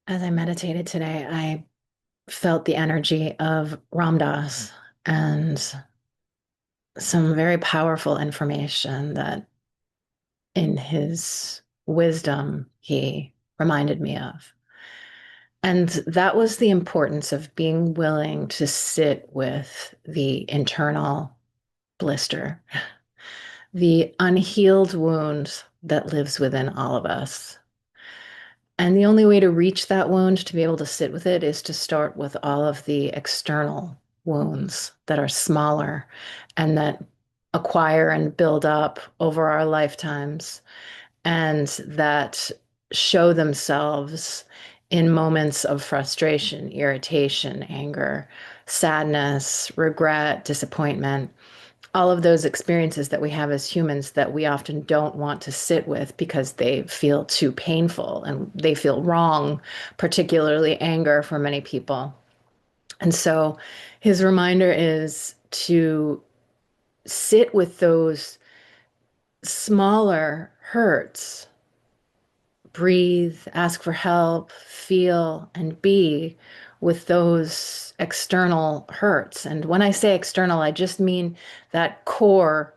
As I meditated today, I felt the energy of Ram Dass and some very powerful information that in his wisdom he reminded me of. And that was the importance of being willing to sit with the internal blister, the unhealed wound that lives within all of us. And the only way to reach that wound, to be able to sit with it, is to start with all of the external wounds that are smaller and that acquire and build up over our lifetimes and that show themselves in moments of frustration, irritation, anger, sadness, regret, disappointment, all of those experiences that we have as humans that we often don't want to sit with because they feel too painful and they feel wrong, particularly anger for many people. And so his reminder is to sit with those smaller hurts, breathe, ask for help, feel, and be with those external hurts. And when I say external, I just mean that core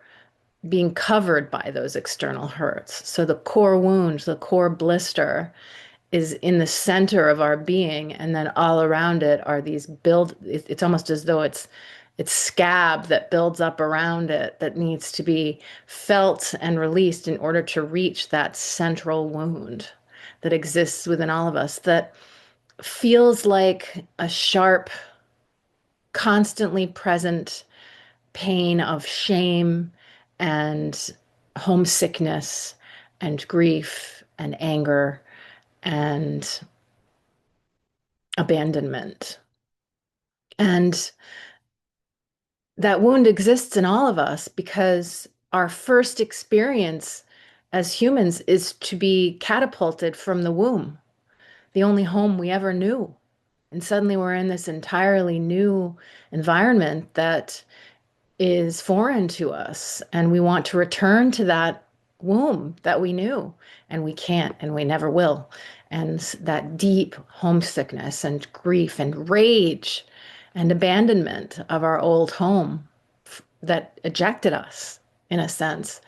being covered by those external hurts. So the core wound, the core blister is in the center of our being, and then all around it are these it's almost as though it's scab that builds up around it that needs to be felt and released in order to reach that central wound that exists within all of us that feels like a sharp, constantly present pain of shame and homesickness and grief and anger and abandonment. And that wound exists in all of us because our first experience as humans is to be catapulted from the womb, the only home we ever knew. And suddenly we're in this entirely new environment that is foreign to us. And we want to return to that womb that we knew, and we can't, and we never will. And that deep homesickness and grief and rage and abandonment of our old home that ejected us, in a sense,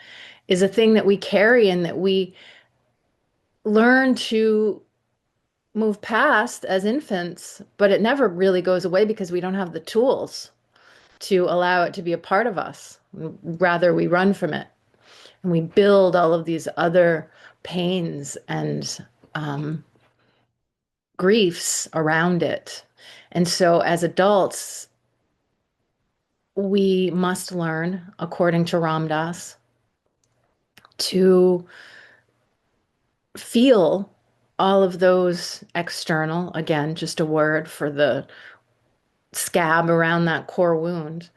is a thing that we carry and that we learn to move past as infants, but it never really goes away because we don't have the tools to allow it to be a part of us. Rather, we run from it and we build all of these other pains and griefs around it. And so, as adults, we must learn, according to Ram Dass, to feel all of those external, again, just a word for the scab around that core wound,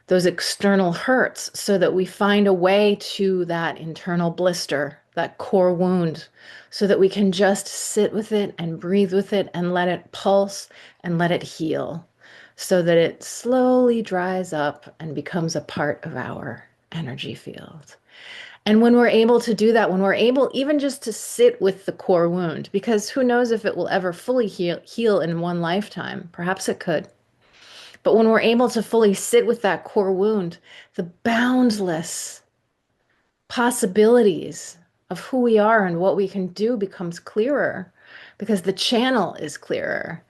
those external hurts, so that we find a way to that internal blister, that core wound, so that we can just sit with it and breathe with it and let it pulse and let it heal, so that it slowly dries up and becomes a part of our energy field. And when we're able to do that, when we're able even just to sit with the core wound, because who knows if it will ever fully heal in one lifetime, perhaps it could. But when we're able to fully sit with that core wound, the boundless possibilities of who we are and what we can do becomes clearer because the channel is clearer.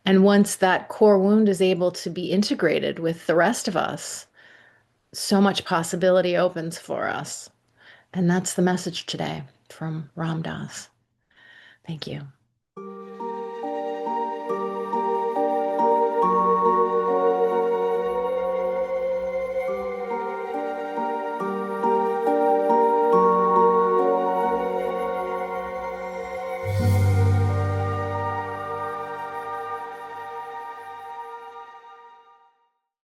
And once that core wound is able to be integrated with the rest of us, so much possibility opens for us. And that's the message today from Ram Dass. Thank you.